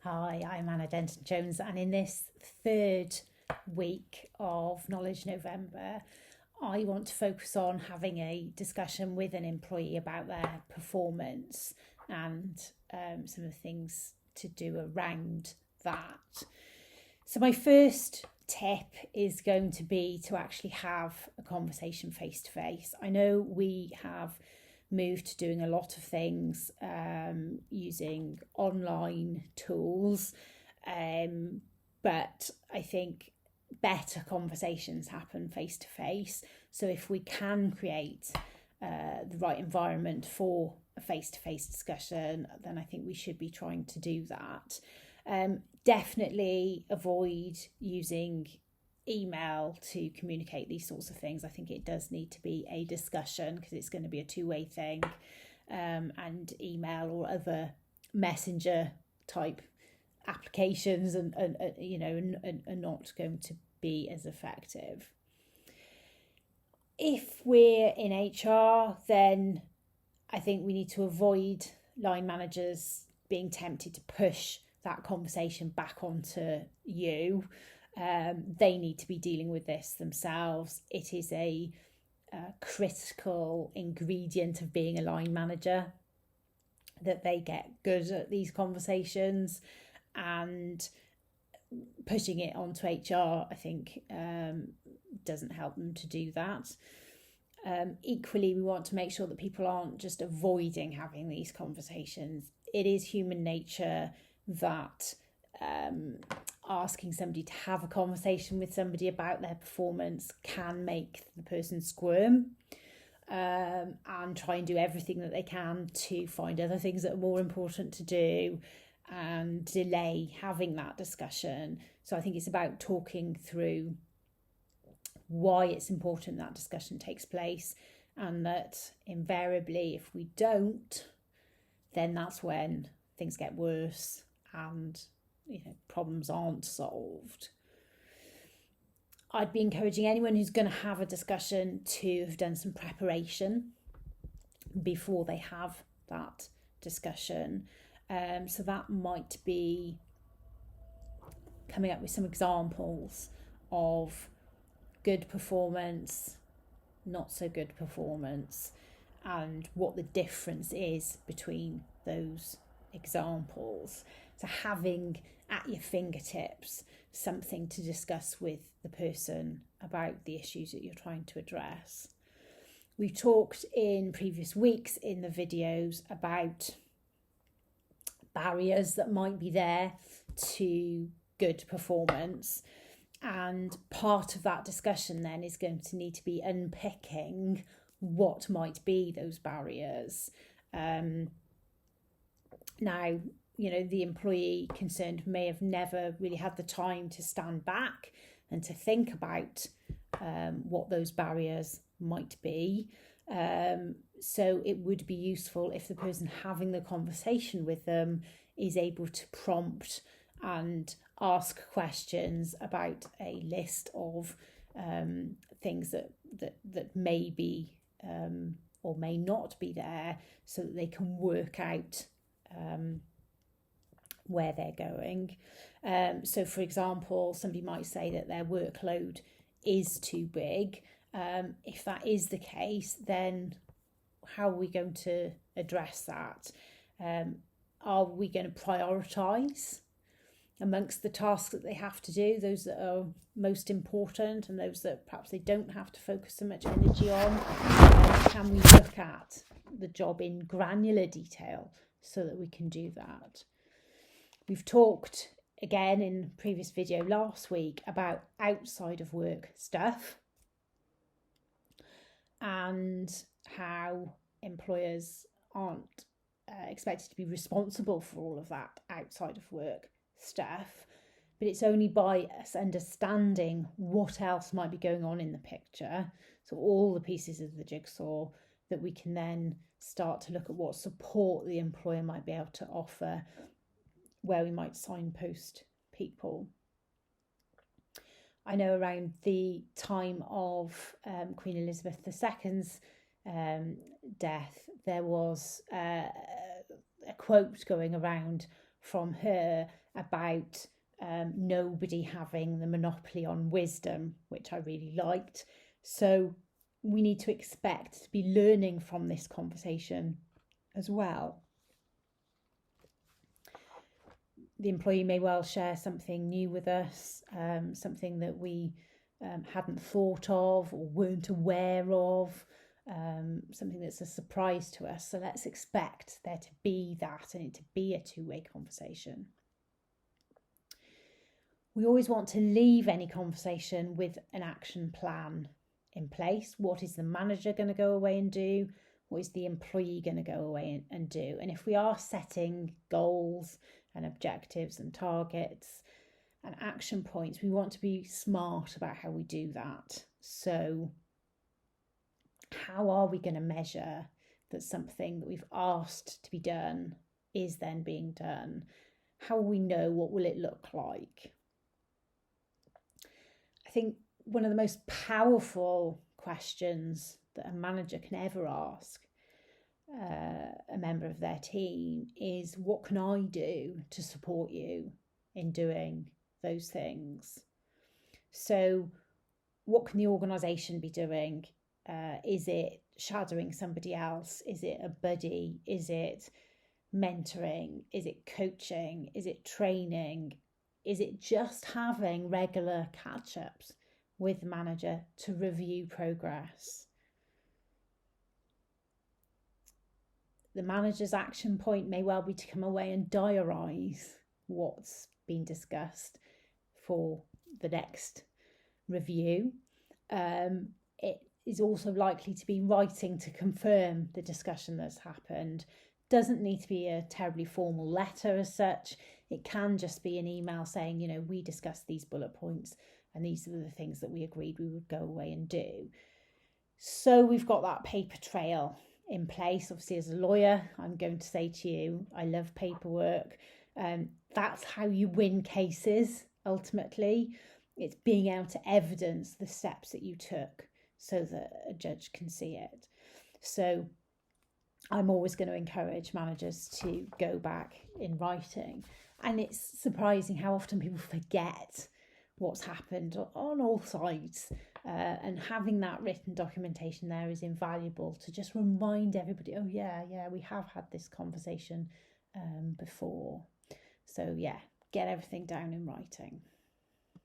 Hi, I'm Anna Denton-Jones, and in this third week of Knowledge November, I want to focus on having a discussion with an employee about their performance and some of the things to do around that. So my first tip is going to be to actually have a conversation face to face. I know we have moved to doing a lot of things using online tools, but I think better conversations happen face to face. So if we can create the right environment for a face-to-face discussion, then I think we should be trying to do that. Definitely avoid using email to communicate these sorts of things. I think it does need to be a discussion because it's going to be a two-way thing, and email or other messenger type applications and are not going to be as effective. If we're in HR, then I think we need to avoid line managers being tempted to push that conversation back onto you. They need to be dealing with this themselves. It is a critical ingredient of being a line manager that they get good at these conversations, and pushing it onto HR, I think, doesn't help them to do that. Equally, we want to make sure that people aren't just avoiding having these conversations. It is human nature that asking somebody to have a conversation with somebody about their performance can make the person squirm, and try and do everything that they can to find other things that are more important to do and delay having that discussion. So I think it's about talking through why it's important that discussion takes place, and that invariably if we don't, then that's when things get worse and problems aren't solved. I'd be encouraging anyone who's going to have a discussion to have done some preparation before they have that discussion. So that might be coming up with some examples of good performance, not so good performance, and what the difference is between those examples. So having at your fingertips something to discuss with the person about the issues that you're trying to address. We've talked in previous weeks in the videos about barriers that might be there to good performance, and part of that discussion then is going to need to be unpicking what might be those barriers. Now, the employee concerned may have never really had the time to stand back and to think about what those barriers might be. So it would be useful if the person having the conversation with them is able to prompt and ask questions about a list of things that may be or may not be there, so that they can work out where they're going. So for example, somebody might say that their workload is too big. If that is the case, then how are we going to address that? Are we going to prioritise amongst the tasks that they have to do, those that are most important and those that perhaps they don't have to focus so much energy on? Can we look at the job in granular detail so that we can do that? We've talked again in previous video last week about outside of work stuff and how employers aren't expected to be responsible for all of that outside of work stuff, but it's only by us understanding what else might be going on in the picture, so all the pieces of the jigsaw, that we can then start to look at what support the employer might be able to offer, where we might signpost people. I know around the time of Queen Elizabeth II's death, there was a quote going around from her about nobody having the monopoly on wisdom, which I really liked. So we need to expect to be learning from this conversation as well. The employee may well share something new with us, something that we hadn't thought of or weren't aware of, something that's a surprise to us. So let's expect there to be that and it to be a two-way conversation. We always want to leave any conversation with an action plan in place. What is the manager going to go away and do? What is the employee going to go away and do? And if we are setting goals and objectives and targets and action points, we want to be smart about how we do that. So how are we going to measure that something that we've asked to be done is then being done? How will we know? What will it look like? I think one of the most powerful questions that a manager can ever ask a member of their team is, what can I do to support you in doing those things? So what can the organisation be doing? Is it shadowing somebody else? Is it a buddy? Is it mentoring? Is it coaching? Is it training? Is it just having regular catch-ups with the manager to review progress? The manager's action point may well be to come away and diarise what's been discussed for the next review. It is also likely to be writing to confirm the discussion that's happened. Doesn't need to be a terribly formal letter as such. It can just be an email saying, you know, we discussed these bullet points and these are the things that we agreed we would go away and do. So we've got that paper trail in place. Obviously, as a lawyer, I'm going to say to you, I love paperwork. That's how you win cases, ultimately. It's being able to evidence the steps that you took so that a judge can see it. So I'm always going to encourage managers to go back in writing. And it's surprising how often people forget what's happened on all sides. And having that written documentation there is invaluable to just remind everybody, oh yeah, we have had this conversation before. So yeah, get everything down in writing.